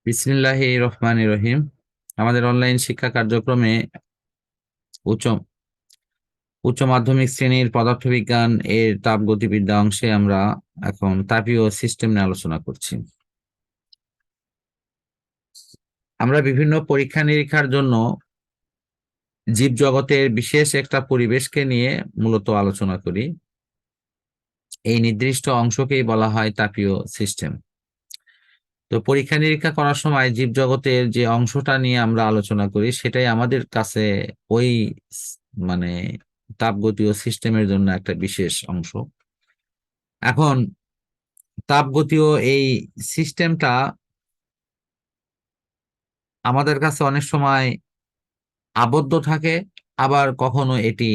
বিসমিল্লাহির রহমানির রহিম। আমাদের অনলাইন শিক্ষা কার্যক্রমে উচ্চ উচ্চ মাধ্যমিক শ্রেণীর পদার্থবিজ্ঞান এর তাপগতিবিদ্যা অংশে আমরা এখন তাপীয় সিস্টেম নিয়ে আলোচনা করছি। আমরা বিভিন্ন পরীক্ষা নিরীক্ষার জন্য জীবজগতের বিশেষ একটা পরিবেশকে নিয়ে মূলত আলোচনা করি। এই নির্দিষ্ট অংশকেই বলা হয় তাপীয় সিস্টেম। তো পরীক্ষা নিরীক্ষা করার সময় জীবজগতের যে অংশটা নিয়ে আমরা আলোচনা করি সেটাই আমাদের কাছে ওই মানে তাপগতীয় সিস্টেমের জন্য একটা বিশেষ অংশ। এখন তাপগতীয় এই সিস্টেমটা আমাদের কাছে অনেক সময় আবদ্ধ থাকে, আবার কখনো এটি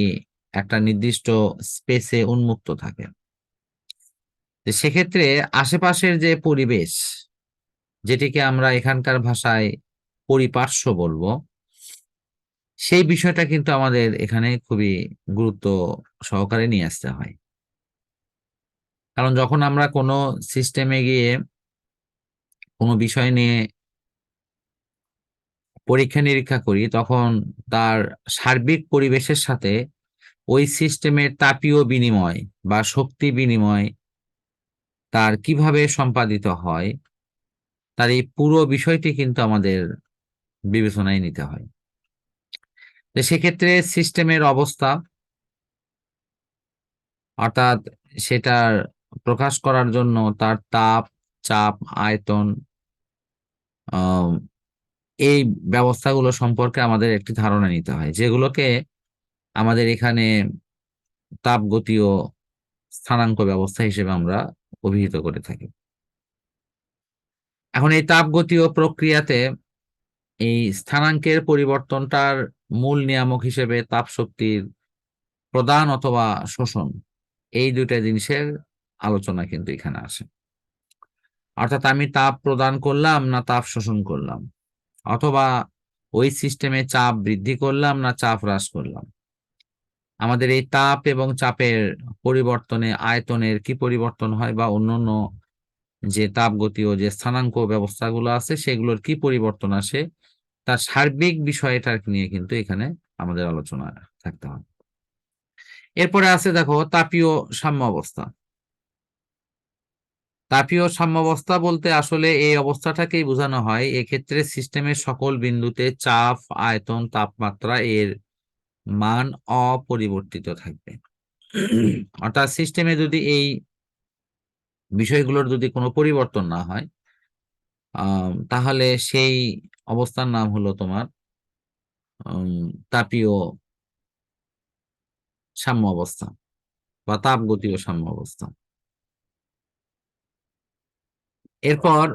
একটা নির্দিষ্ট স্পেসে উন্মুক্ত থাকে। তো সেক্ষেত্রে আশেপাশের যে পরিবেশ, যেটিকে আমরা এখানকার ভাষায় পরিপার্শ্ব বলবো, সেই বিষয়টা কিন্তু আমাদের এখানে খুবই গুরুত্ব সহকারে নিয়ে আসতে হয়। কারণ যখন আমরা কোনো সিস্টেমে গিয়ে কোনো বিষয় নিয়ে পরীক্ষা নিরীক্ষা করি, তখন তার সার্বিক পরিবেশের সাথে ওই সিস্টেমের তাপীয় বিনিময় বা শক্তি বিনিময় তার কিভাবে সম্পাদিত হয়, তার এই পুরো বিষয়টি কিন্তু আমাদের বিবেচনায় নিতে হয়। তো সেক্ষেত্রে সিস্টেমের অবস্থা, অর্থাৎ সেটার প্রকাশ করার জন্য তার তাপ, চাপ, আয়তন, আহ এই ব্যবস্থাগুলো সম্পর্কে আমাদের একটি ধারণা নিতে হয়, যেগুলোকে আমাদের এখানে তাপগতীয় স্থানাঙ্ক ব্যবস্থা হিসেবে আমরা অভিহিত করে থাকি। এখন এই তাপগতীয় প্রক্রিয়াতে এই স্থানাঙ্কের পরিবর্তনটার মূল নিয়ামক হিসেবে তাপ শক্তির প্রদান অথবা শোষণ, এই দুইটা জিনিসের আলোচনা কিন্তু এখানে আসে। অর্থাৎ আমি তাপ প্রদান করলাম না তাপ শোষণ করলাম, অথবা ওই সিস্টেমে চাপ বৃদ্ধি করলাম না চাপ হ্রাস করলাম। আমাদের এই তাপ এবং চাপের পরিবর্তনে আয়তনের কি পরিবর্তন হয়, বা অন্যান্য যে তাপগতীয় যে স্থানাঙ্ক ব্যবস্থাগুলো আছে সেগুলোর কি পরিবর্তন আসে, তার সার্বিক বিষয়টা নিয়ে কিন্তু এখানে আমাদের আলোচনা থাকতে হবে। এরপরে আছে দেখো তাপীয় সাম্য অবস্থা। তাপীয় সাম্যাবস্থা বলতে আসলে এই অবস্থাটাকেই বোঝানো হয়, এক্ষেত্রে সিস্টেমের সকল বিন্দুতে চাপ, আয়তন, তাপমাত্রা এর মান অপরিবর্তিত থাকবে। অর্থাৎ সিস্টেমে যদি এই বিষয়গুলোর যদি কোনো পরিবর্তন না হয়, তাহলে সেই অবস্থার নাম হলো তোমার তাপীয় সাম্য অবস্থা বা তাপগতীয় সাম্য অবস্থা। এরপর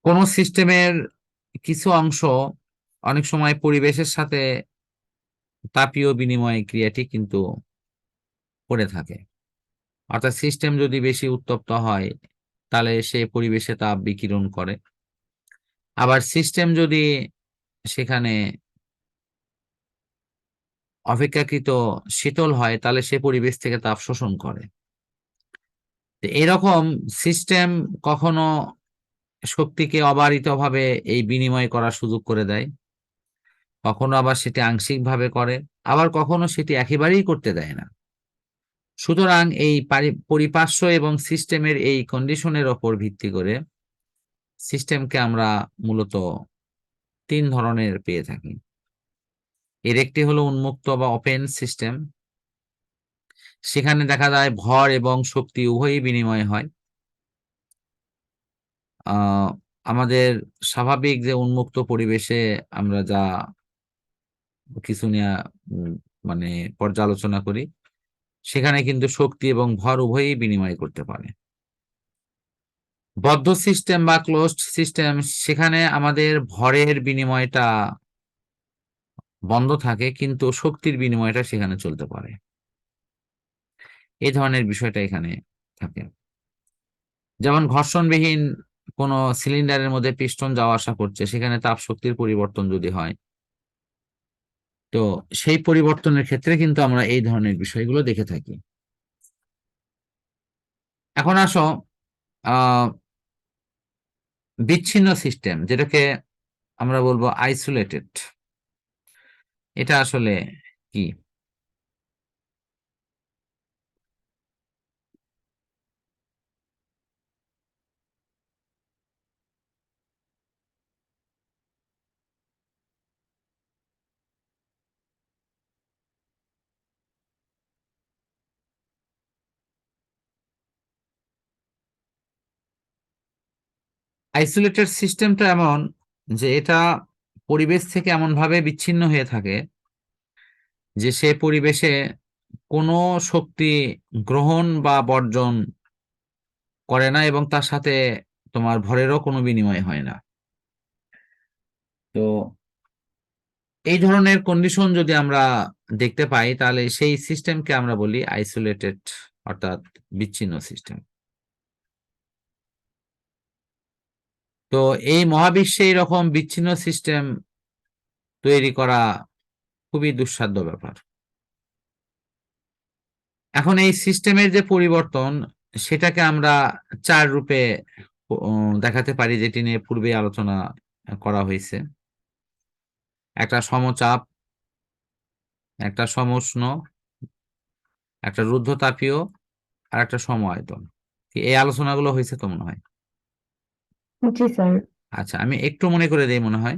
কোন সিস্টেমের কিছু অংশ অনেক সময় পরিবেশের সাথে তাপীয় বিনিময় ক্রিয়াটি কিন্তু করে থাকে। অর্থাৎ সিস্টেম যদি বেশি উত্তপ্ত হয় তাহলে সে পরিবেশে তাপ বিকিরণ করে, আবার সিস্টেম যদি সেখানে অপেক্ষাকৃত শীতল হয় তাহলে সে পরিবেশ থেকে তাপ শোষণ করে। তো এরকম সিস্টেম কখনো শক্তিকে অবারিতভাবে এই বিনিময় করার সুযোগ করে দেয়, কখনো আবার সেটি আংশিকভাবে করে, আবার কখনো সেটি একেবারেই করতে দেয় না। সুতরাং এই পরিপার্শ্ব এবং সিস্টেমের এই কন্ডিশনের ওপর ভিত্তি করে সিস্টেমকে আমরা মূলত তিন ধরনের পেয়ে থাকি। এর একটি হলো উন্মুক্ত বা ওপেন সিস্টেম। সেখানে দেখা যায় ভর এবং শক্তি উভয়ই বিনিময় হয়। আহ আমাদের স্বাভাবিক যে উন্মুক্ত পরিবেশে আমরা যা কিছু নিয়ে উম, মানে পর্যালোচনা করি, সেখানে কিন্তু শক্তি এবং ভর উভয়ই বিনিময় করতে পারে। বদ্ধ সিস্টেম বা ক্লোজড সিস্টেম, সেখানে আমাদের ভরের বিনিময়টা বন্ধ থাকে কিন্তু শক্তির বিনিময়টা সেখানে চলতে পারে। এই ধরনের বিষয়টা এখানে থাকে। যেমন ঘর্ষণবিহীন কোন সিলিন্ডারের মধ্যে পিস্টন যাওয়া আসা করছে, সেখানে তাপ শক্তির পরিবর্তন যদি হয়, তো সেই পরিবর্তনের ক্ষেত্রে কিন্তু আমরা এই ধরনের বিষয়গুলো দেখে থাকি। এখন আসো আহ বিচ্ছিন্ন সিস্টেম, যেটাকে আমরা বলবো আইসোলেটেড, এটা আসলে কি? আইসোলেটেড সিস্টেমটা এমন যে এটা পরিবেশ থেকে এমন ভাবে বিচ্ছিন্ন হয়ে থাকে যে সে পরিবেশে কোনো শক্তি গ্রহণ বা বর্জন করে না, এবং তার সাথে তোমার ভরেরও কোনো বিনিময় হয় না। তো এই ধরনের কন্ডিশন যদি আমরা দেখতে পাই, তাহলে সেই সিস্টেমকে আমরা বলি আইসোলেটেড, অর্থাৎ বিচ্ছিন্ন সিস্টেম। তো এই মহাবিশ্বে এরকম বিচ্ছিন্ন সিস্টেম তৈরি করা খুবই দুঃসাধ্য ব্যাপার। এখন এই সিস্টেমের যে পরিবর্তন, সেটাকে আমরা চার রূপে দেখাতে পারি, যেটি নিয়ে পূর্বে আলোচনা করা হয়েছে। একটা সমচাপ, একটা সমউষ্ণ, একটা রুদ্ধতাপীয়, আর একটা সম-আয়তন। এই আলোচনাগুলো হয়েছে তো মনে হয়। জি স্যার। আচ্ছা, আমি একটু মনে করে দেই। মনে হয়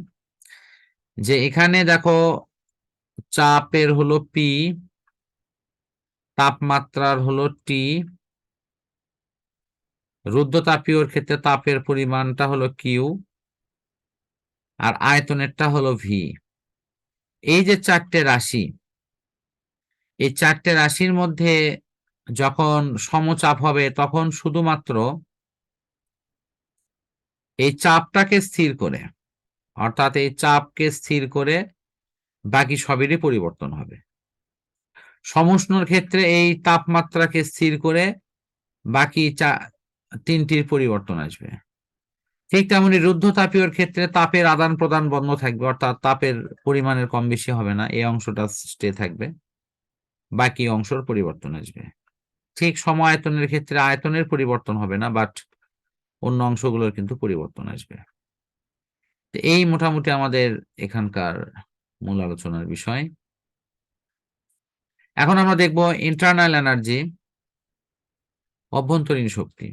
যে এখানে দেখো, চাপের হলো পি, তাপমাত্রার হলো টি, রুদ্ধতাপীয়র ক্ষেত্রে তাপের পরিমাণটা হলো কিউ, আর আয়তনেরটা হলো ভি। এই যে চারটে রাশি, এই চারটে রাশির মধ্যে যখন সমচাপ হবে, তখন শুধুমাত্র এই চাপটাকে স্থির করে, অর্থাৎ এই চাপকে স্থির করে বাকি সবেরই পরিবর্তন হবে। সমউষ্ণর ক্ষেত্রে এই তাপমাত্রাকে স্থির করে বাকি তিনটির পরিবর্তন আসবে। ঠিক তেমনি রুদ্ধতাপীয়র ক্ষেত্রে তাপের আদান প্রদান বন্ধ থাকবে, অর্থাৎ তাপের পরিমাণের কম বেশি হবে না, এই অংশটা স্টে থাকবে, বাকি অংশের পরিবর্তন আসবে। ঠিক সম-আয়তনের ক্ষেত্রে আয়তনের পরিবর্তন হবে না, বাট অন্য অংশগুলোর কিন্তু পরিবর্তন আসবে। তো এই মোটামুটি আমাদের এখানকার মূল আলোচনার বিষয়। এখন আমরা দেখব ইন্টারনাল এনার্জি, অভ্যন্তরীণ শক্তি,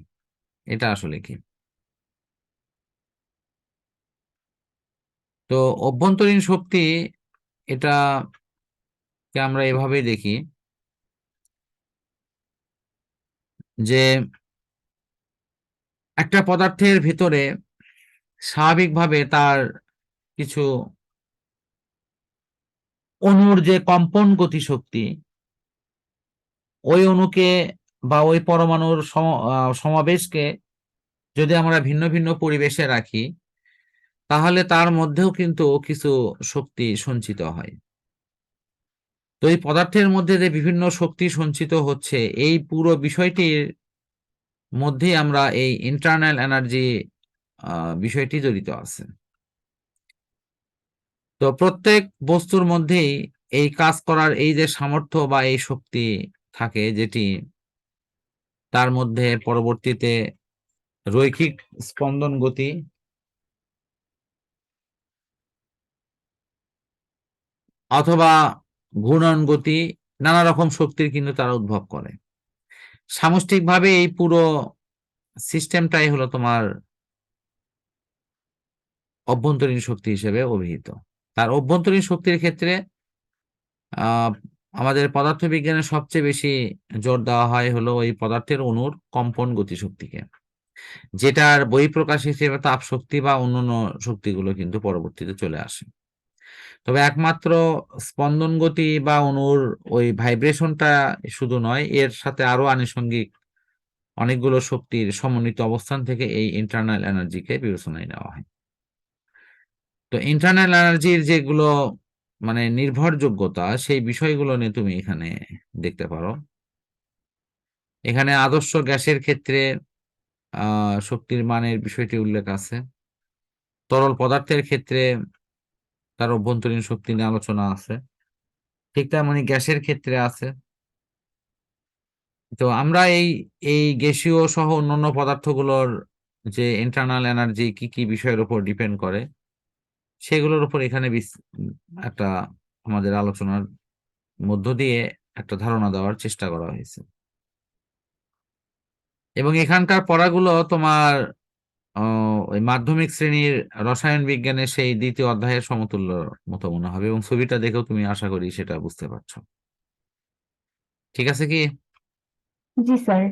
এটা আসলে কি। তো অভ্যন্তরীণ শক্তি, এটা কে আমরা এভাবেই দেখি যে একটা পদার্থের ভিতরে স্বাভাবিকভাবে তার কিছু অণুর যে কম্পন গতিশক্তি, ওই অণুকে বা ওই পরমাণুর সমাবেশকে যদি আমরা ভিন্ন ভিন্ন পরিবেশে রাখি, তাহলে তার মধ্যেও কিন্তু কিছু শক্তি সঞ্চিত হয়। তো এই পদার্থের মধ্যে যে বিভিন্ন শক্তি সঞ্চিত হচ্ছে, এই পুরো বিষয়টির মধ্যেই আমরা এই ইন্টারনাল এনার্জি বিষয়টি জড়িত আছে। তো প্রত্যেক বস্তুর মধ্যেই এই কাজ করার এই যে সামর্থ্য বা এই শক্তি থাকে, যেটি তার মধ্যে পরবর্তীতে রৈখিক স্পন্দন গতি অথবা ঘূর্ণন গতি, নানা রকম শক্তির কিন্তু তারা উদ্ভব করে। সামষ্টিকভাবে এই পুরো সিস্টেমটাই হলো তোমার অভ্যন্তরীণ শক্তি হিসেবে অভিহিত। তার অভ্যন্তরীণ শক্তির ক্ষেত্রে আহ আমাদের পদার্থবিজ্ঞানে সবচেয়ে বেশি জোর দেওয়া হয় হলো ওই পদার্থের অণুর কম্পন গতিশক্তিকে, যেটার বহিঃপ্রকাশ হিসেবে তাপ শক্তি বা অন্যান্য শক্তিগুলো কিন্তু পরবর্তীতে চলে আসে। তবে একমাত্র স্পন্দন গতি বা অণুর ওই ভাইব্রেশনটা শুধু নয়, এর সাথে আরো আনুষঙ্গিক অনেকগুলো শক্তির সমন্বিত অবস্থান থেকে এই ইন্টারনাল এনার্জিকে বিবেচনায় নেওয়া হয়। তো ইন্টারনাল এনার্জির যেগুলো মানে নির্ভরযোগ্যতা, সেই বিষয়গুলো নিয়ে তুমি এখানে দেখতে পারো। এখানে আদর্শ গ্যাসের ক্ষেত্রে শক্তির মানের বিষয়টি উল্লেখ আছে। তরল পদার্থের ক্ষেত্রে তার অভ্যন্তরীণ শক্তি নিয়ে আলোচনা আছে। ঠিক তেমনি গ্যাসের ক্ষেত্রে আছে। তো আমরা এই এই গ্যাসীয় সহ অন্যান্য পদার্থগুলোর যে ইন্টারনাল এনার্জি কি কি বিষয়ের উপর ডিপেন্ড করে সেগুলোর উপর এখানে একটা আমাদের আলোচনার মধ্য দিয়ে একটা ধারণা দেওয়ার চেষ্টা করা হয়েছে। এবং এখানকার পড়াগুলো তোমার ওই মাধ্যমিক শ্রেণীর রসায়ন বিজ্ঞানের সেই দ্বিতীয় অধ্যায়ের সমতুল্য মতো মনে হবে, এবং ছবিটা দেখেও তুমি আশা করি সেটা বুঝতে পারছো। ঠিক আছে কি? জি স্যার।